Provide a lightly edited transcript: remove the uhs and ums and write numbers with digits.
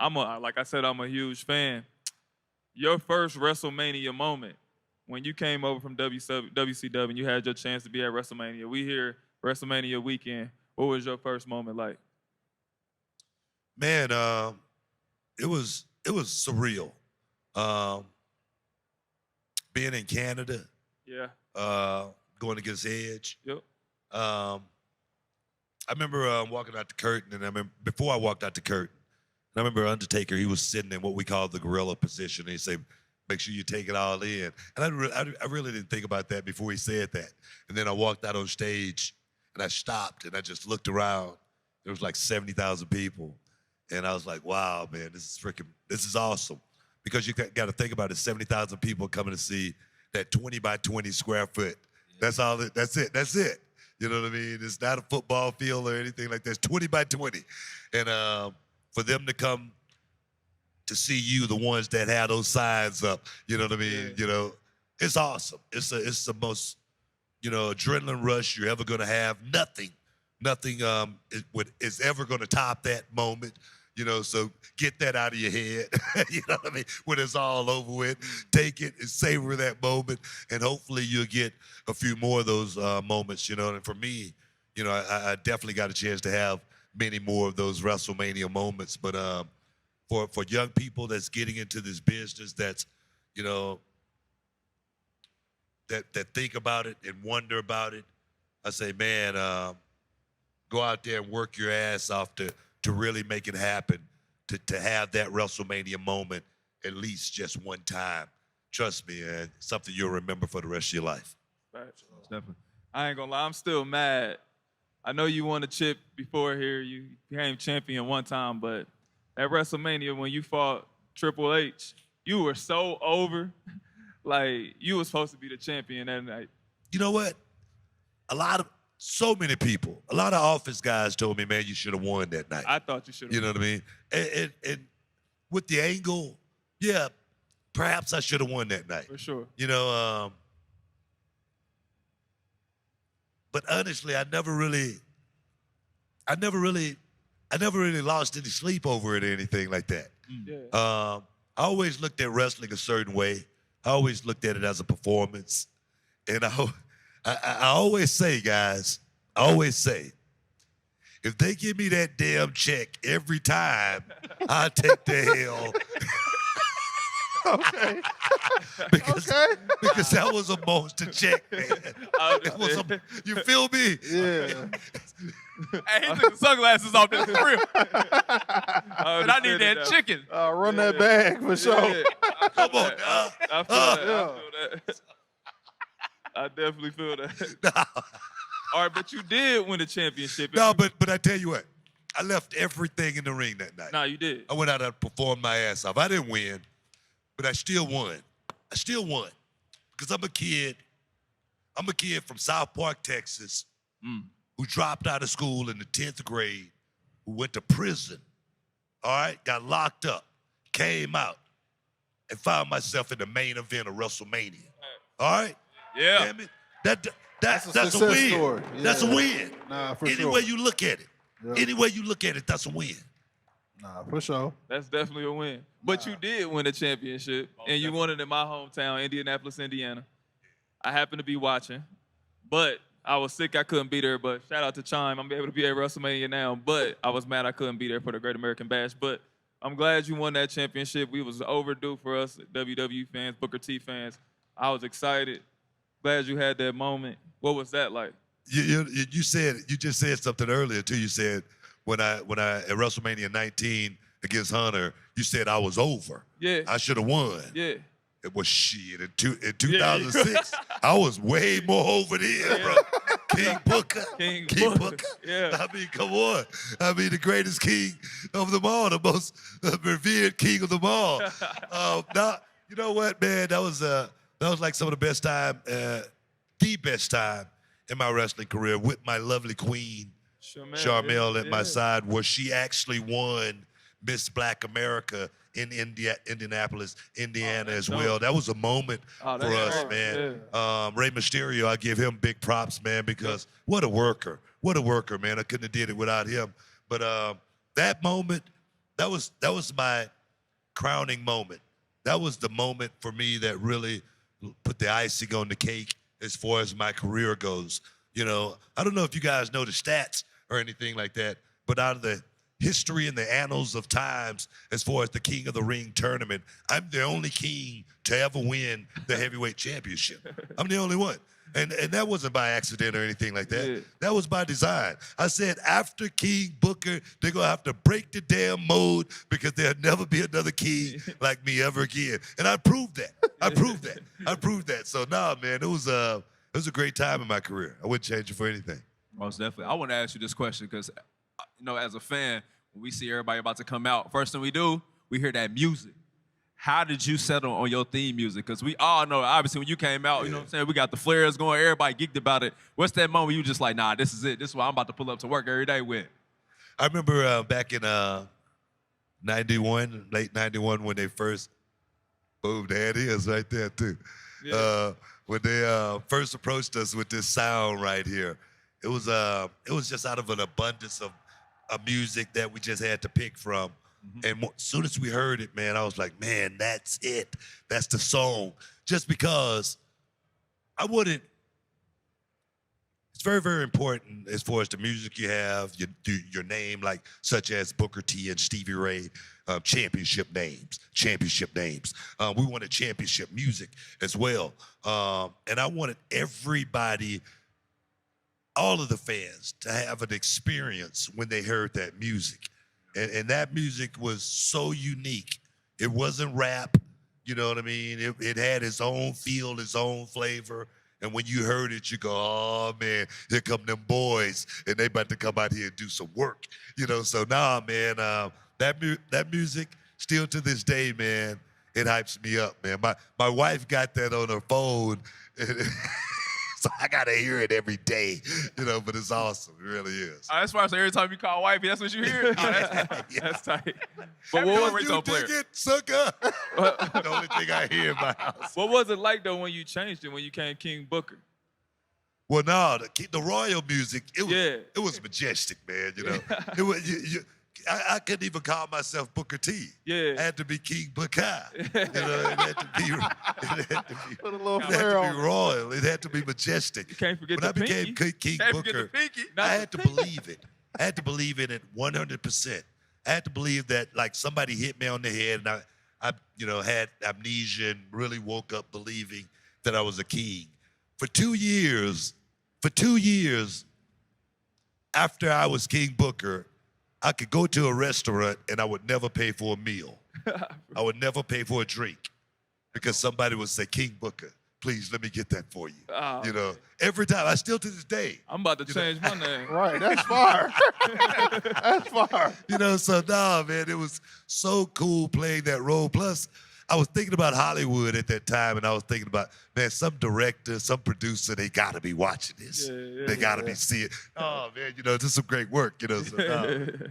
like I said, I'm a huge fan. Your first WrestleMania moment when you came over from WCW and you had your chance to be at WrestleMania. We here WrestleMania weekend. What was your first moment like? Man, it was surreal. Um, being in Canada, Yeah. going against Edge. Yep. Um, I remember walking out the curtain, and I remember before I walked out the curtain, and I remember Undertaker. He was sitting in what we call the gorilla position. And he said, "Make sure you take it all in." And I really didn't think about that before he said that. And then I walked out on stage, and I stopped, and I just looked around. There was like 70,000 people, and I was like, "Wow, man, this is awesome." Because you got to think about it, 70,000 people coming to see that 20 by 20 square foot. That's all. That's it. You know what I mean? It's not a football field or anything like that. It's 20 by 20. And for them to come to see you, the ones that had those signs up, you know what I mean? Yeah. You know, it's awesome. It's the most, adrenaline rush you're ever going to have. Nothing is ever going to top that moment. So get that out of your head, you know what I mean? When it's all over with, take it and savor that moment, and hopefully you'll get a few more of those moments, And for me, I definitely got a chance to have many more of those WrestleMania moments. But for young people that's getting into this business, that's, that think about it and wonder about it, I say, man, go out there and work your ass off to really make it happen, to have that WrestleMania moment at least just one time. Trust me, man, something you'll remember for the rest of your life. Right. Definitely. I ain't gonna lie, I'm still mad. I know you won a chip before here. You became champion one time, but at WrestleMania when you fought Triple H, you were so over. Like, you were supposed to be the champion that night. You know what? So many people, a lot of office guys told me, man, you should have won that night. I thought you should have. You know what I mean? And with the angle, yeah, perhaps I should have won that night. For sure. But honestly, I never really lost any sleep over it or anything like that. Yeah. I always looked at wrestling a certain way. I always looked at it as a performance. And I always say, guys, if they give me that damn check every time, I take the hell. Okay. because that was a monster check, man. You feel me? Yeah. Hey, he took the sunglasses off. That's real. And I need that chicken. Run that bag for sure. Yeah. Come on. I feel that. I definitely feel that. No. All right, but you did win the championship. No, but I tell you what, I left everything in the ring that night. No, you did. I went out and performed my ass off. I didn't win, but I still won. Because I'm a kid from South Park, Texas, who dropped out of school in the 10th grade, who went to prison, all right, got locked up, came out, and found myself in the main event of WrestleMania. All right? Yeah. Damn it. That's a success win. story. Yeah. That's a win. Nah, for Any sure. way you look at it. Yeah. Any way you look at it, that's a win. Nah, for sure. That's definitely a win. But you did win a championship, and you won it in my hometown, Indianapolis, Indiana. I happened to be watching, but I was sick. I couldn't be there, but shout out to Chime. I'm able to be at WrestleMania now, but I was mad I couldn't be there for the Great American Bash. But I'm glad you won that championship. We was overdue for us WWE fans, Booker T fans. I was excited. Glad you had that moment. What was that like? You just said something earlier too. You said when I at WrestleMania 19 against Hunter, you said I was over. Yeah. I should have won. Yeah. It was shit. In 2006, I was way more over there, bro. King Booker. King Booker. Yeah. I mean, come on. I mean, the greatest king of them all, the most revered king of them all. Now, you know what, man? That was like some of the best time, the best time in my wrestling career with my lovely queen, Sharmell, at my side, where she actually won Miss Black America in Indianapolis, Indiana as well. That was a moment for us, man. Yeah. Rey Mysterio, I give him big props, man, because what a worker, man. I couldn't have did it without him. But that moment was my crowning moment. That was the moment for me that really put the icing on the cake as far as my career goes. You know, I don't know if you guys know the stats or anything like that, but out of the history and the annals of times, as far as the King of the Ring tournament, I'm the only king to ever win the heavyweight championship. I'm the only one. And that wasn't by accident or anything like that. Yeah. That was by design. I said, after King Booker, they're going to have to break the damn mold because there'll never be another king like me ever again. And I proved that. I proved that. So, nah, man, it was a great time in my career. I wouldn't change it for anything. Most definitely. I want to ask you this question because, you know, as a fan, when we see everybody about to come out, first thing we do, we hear that music. How did you settle on your theme music? Because we all know, obviously, when you came out, you know what I'm saying, we got the flares going, everybody geeked about it. What's that moment you just like, nah, this is it. This is what I'm about to pull up to work every day with? I remember back in 91, late 91, when they first, boom, there it is right there, too. Yeah. When they first approached us with this sound right here, it was just out of an abundance of music that we just had to pick from. And as soon as we heard it, man, I was like, man, that's it. That's the song. Just because I wouldn't, it's very, very important as far as the music you have, your name, like such as Booker T and Stevie Ray, championship names. We wanted championship music as well. And I wanted everybody, all of the fans, to have an experience when they heard that music. And that music was so unique. It wasn't rap, you know what I mean? It had its own feel, its own flavor. And when you heard it, you go, oh, man, here come them boys, and they about to come out here and do some work. You know, so nah, man, that music, still to this day, man, it hypes me up, man. My wife got that on her phone, so I got to hear it every day, you know, but it's awesome. It really is. That's why I say every time you call wifey, that's what you hear? That's tight. But Don't what was, you dig it, sucker? The only thing I hear in my house. what was it like, though, when you changed it, when you came King Booker? Well, no, the royal music, Yeah. it was majestic, man, you know. It was, I couldn't even call myself Booker T. Yeah. I had to be King Booker. You know, it had to be, Put a little it had flair to on be it. royal. It had to be majestic. You can't forget When the I became pinky. King Can't forget Booker, the pinky. I had to believe it. I had to believe in it 100%. I had to believe that, like, somebody hit me on the head and I you know, had amnesia and really woke up believing that I was a king. For 2 years, after I was King Booker, I could go to a restaurant and I would never pay for a meal. I would never pay for a drink because somebody would say, King Booker, please let me get that for you. Oh, You know, every time. I still to this day. I'm about to change my name. Right, that's fire. That's fire. You know, so nah, man, it was so cool playing that role. Plus, I was thinking about Hollywood at that time, and I was thinking about, man, some director, some producer, they gotta be watching this. Yeah, They gotta be seeing. Oh man, you know, this is some great work, you know. So, nah.